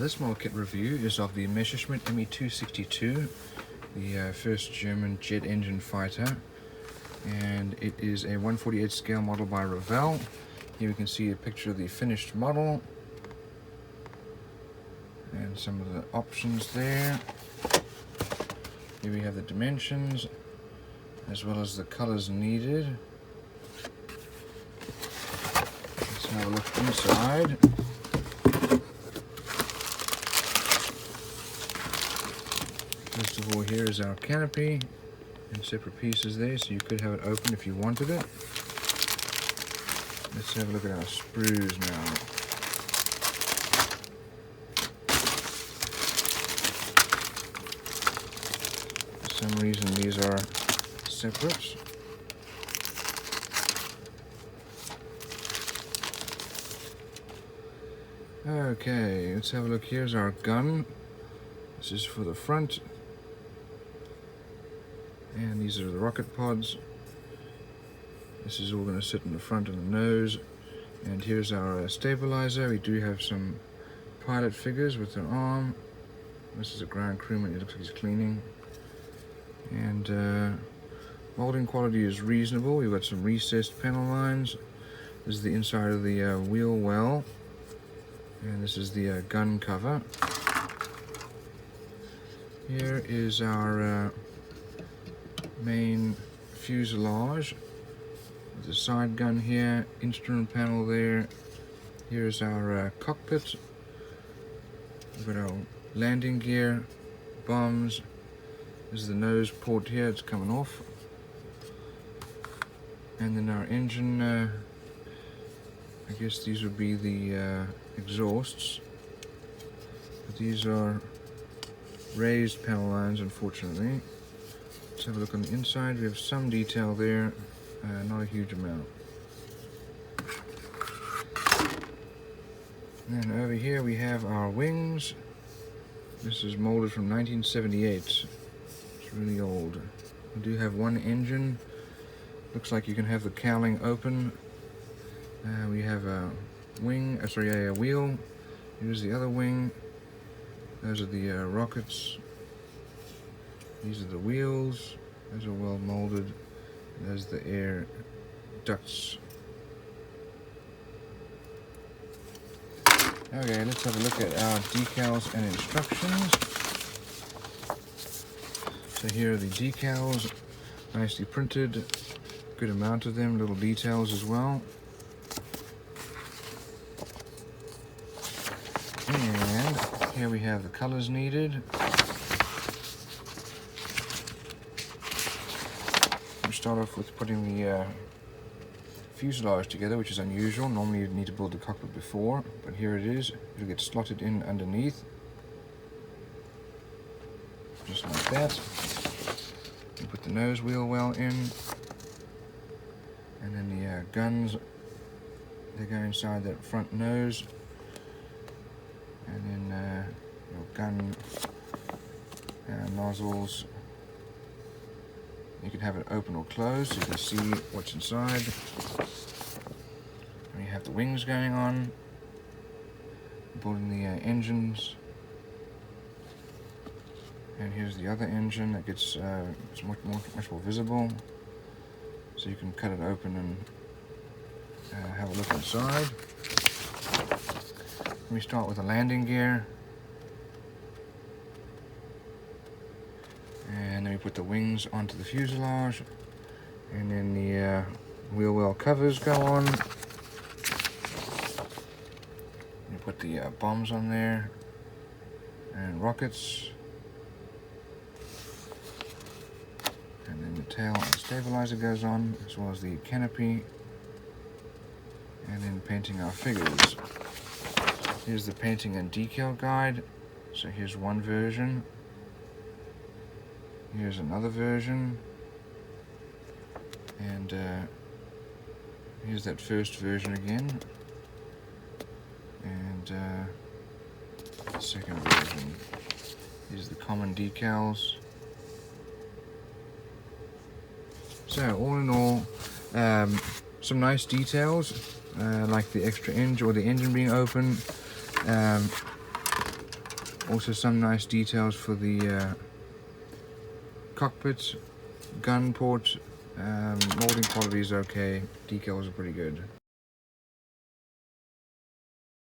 This model kit review is of the Messerschmitt Me-262, the first German jet engine fighter, and it is a 1/48 scale model by Revell. Here we can see a picture of the finished model and some of the options there. Here we have the dimensions as well as the colors needed. Let's have a look inside. First of all, here is our canopy in separate pieces there, so you could have it open if you wanted it. Let's have a look at our sprues now. For some reason these are separate. Okay, let's have a look. Here's our gun. This is for the front. And these are the rocket pods. This is all going to sit in the front of the nose. And here's our stabilizer. We do have some pilot figures with their arm. This is a ground crewman. He looks like he's cleaning. And molding quality is reasonable. We've got some recessed panel lines. This is the inside of the wheel well. And this is the gun cover. Here is our main fuselage with the side gun here, instrument panel there. Here's our cockpit. We've got our landing gear, bombs. This is the nose port here, it's coming off. And then our engine, I guess these would be the exhausts. But these are raised panel lines, unfortunately. Let's have a look on the inside. We have some detail there, not a huge amount. And then over here we have our wings. This is molded from 1978. It's really old. We do have one engine. Looks like you can have the cowling open. We have a wing, a wheel. Here's the other wing. Those are the rockets. These are the wheels. Those are well molded. There's the air ducts. Okay, let's have a look at our decals and instructions. So here are the decals, nicely printed. Good amount of them, little details as well. And here we have the colors needed. We start off with putting the fuselage together, which is unusual. Normally you'd need to build the cockpit before, but here it is. It'll get slotted in underneath, just like that. We put the nose wheel well in, and then the guns, they go inside that front nose, and then your gun nozzles. You can have it open or closed so you can see what's inside. And you have the wings going on, building the engines. And here's the other engine that gets it's much more visible. So you can cut it open and have a look inside. We start with the landing gear. And then we put the wings onto the fuselage, and then the wheel well covers go on. We put the bombs on there, and rockets, and then the tail and stabilizer goes on, as well as the canopy, and then painting our figures. Here's the painting and decal guide. So here's one version. Here's another version, and here's that first version again, and the second version. These are the common decals. So all in all, some nice details, like the extra engine or the engine being open. Also some nice details for the cockpit, gun port. Molding quality is okay. Decals are pretty good.